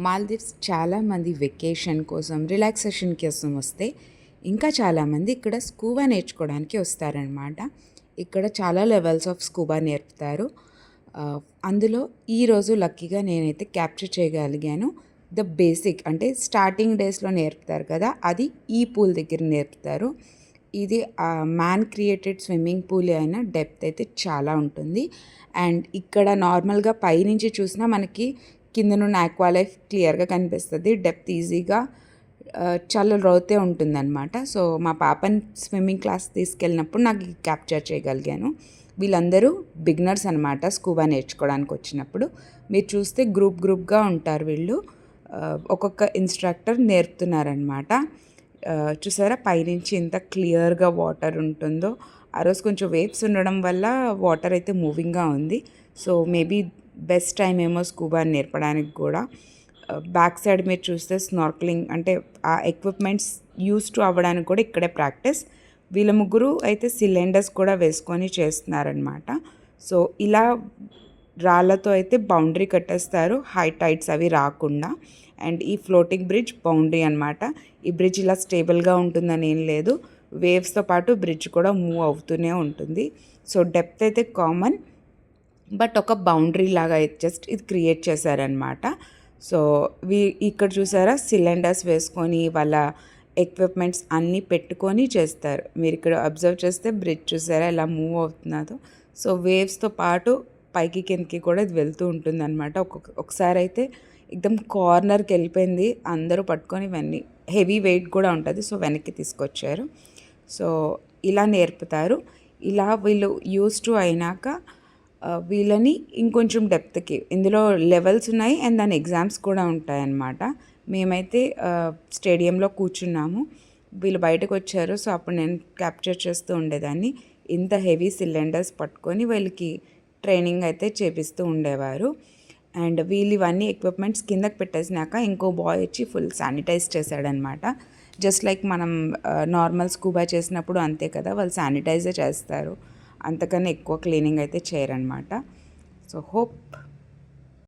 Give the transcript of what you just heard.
మాల్దీవ్స్ చాలామంది వెకేషన్ కోసం రిలాక్సేషన్ కోసం వస్తే ఇంకా చాలామంది ఇక్కడ స్కూబా నేర్చుకోవడానికి వస్తారనమాట. ఇక్కడ చాలా లెవెల్స్ ఆఫ్ స్కూబా నేర్పుతారు. అందులో ఈరోజు లక్కీగా నేనైతే క్యాప్చర్ చేయగలిగాను. ద బేసిక్ అంటే స్టార్టింగ్ డేస్లో నేర్పుతారు కదా, అది ఈ పూల్ దగ్గర నేర్పుతారు. ఇది మ్యాన్ క్రియేటెడ్ స్విమ్మింగ్ పూల్ అయిన డెప్త్ అయితే చాలా ఉంటుంది. అండ్ ఇక్కడ నార్మల్గా పైనుంచి చూసినా మనకి కింద నుండి ఆక్వా లైఫ్ క్లియర్గా కనిపిస్తుంది. డెప్త్ ఈజీగా చాలా లోతే ఉంటుందన్నమాట. సో మా పాపని స్విమ్మింగ్ క్లాస్ తీసుకెళ్ళినప్పుడు నాకు క్యాప్చర్ చేయగలిగాను. వీళ్ళందరూ బిగినర్స్ అనమాట. స్కూబా నేర్చుకోవడానికి వచ్చినప్పుడు మీరు చూస్తే గ్రూప్గా ఉంటారు వీళ్ళు. ఒక్కొక్క ఇన్స్ట్రక్టర్ నేర్పుతున్నారనమాట. చూసారా పైనుంచి ఎంత క్లియర్గా వాటర్ ఉంటుందో. ఆ రోజు కొంచెం వేవ్స్ ఉండడం వల్ల వాటర్ అయితే మూవింగ్గా ఉంది. సో మేబీ బెస్ట్ టైం ఏమో స్కూబా నేర్పడానికి కూడా. బ్యాక్ సైడ్ మీరు చూస్తే స్నార్క్లింగ్ అంటే ఆ ఎక్విప్మెంట్స్ యూస్ టు అవ్వడానికి కూడా ఇక్కడే ప్రాక్టీస్. వీళ్ళ ముగ్గురు అయితే సిలిండర్స్ కూడా వేసుకొని చేస్తున్నారనమాట. సో ఇలా రాళ్ళతో అయితే బౌండరీ కట్టేస్తారు, హై టైడ్స్ అవి రాకుండా. అండ్ ఈ ఫ్లోటింగ్ బ్రిడ్జ్ బౌండరీ అనమాట. ఈ బ్రిడ్జ్ ఇలా స్టేబుల్గా ఉంటుందని ఏం లేదు, వేవ్స్తో పాటు బ్రిడ్జ్ కూడా మూవ్ అవుతూనే ఉంటుంది. సో డెప్త్ అయితే కామన్, బట్ ఒక బౌండరీ లాగా జస్ట్ ఇది క్రియేట్ చేశారనమాట. సో ఇక్కడ చూసారా సిలిండర్స్ వేసుకొని వాళ్ళ ఎక్విప్మెంట్స్ అన్నీ పెట్టుకొని చేస్తారు. మీరు ఇక్కడ అబ్జర్వ్ చేస్తే బ్రిడ్జ్ చూసారా ఎలా మూవ్ అవుతున్నదో. సో వేవ్స్తో పాటు పైకి కిందకి కూడా ఇది వెళ్తూ ఉంటుంది అనమాట. ఒకసారి అయితే ఎక్దమ్ కార్నర్కి వెళ్ళిపోయింది, అందరూ పట్టుకొని ఇవన్నీ హెవీ వెయిట్ కూడా ఉంటుంది. సో వెనక్కి తీసుకొచ్చారు. సో ఇలా నేర్పుతారు. ఇలా వీళ్ళు యూస్ టు అయినాక వీళ్ళని ఇంకొంచెం డెప్త్కి, ఇందులో లెవెల్స్ ఉన్నాయి అండ్ దాని ఎగ్జామ్స్ కూడా ఉంటాయన్నమాట. మేమైతే స్టేడియంలో కూర్చున్నాము, వీళ్ళు బయటకు వచ్చారు. సో అప్పుడు నేను క్యాప్చర్ చేస్తూ ఉండేదాన్ని. ఇంత హెవీ సిలిండర్స్ పట్టుకొని వీళ్ళకి ట్రైనింగ్ అయితే చేపిస్తూ ఉండేవారు. అండ్ వీళ్ళు ఇవన్నీ ఎక్విప్మెంట్స్ కిందకి పెట్టేసినాక ఇంకో బాయ్ వచ్చి ఫుల్ శానిటైజ్ చేశాడనమాట. జస్ట్ లైక్ మనం నార్మల్ స్కూబా చేసినప్పుడు అంతే కదా, వాళ్ళు శానిటైజే చేస్తారు, అంతకన్నా ఎక్కువ క్లీనింగ్ అయితే చేయరనమాట. So hope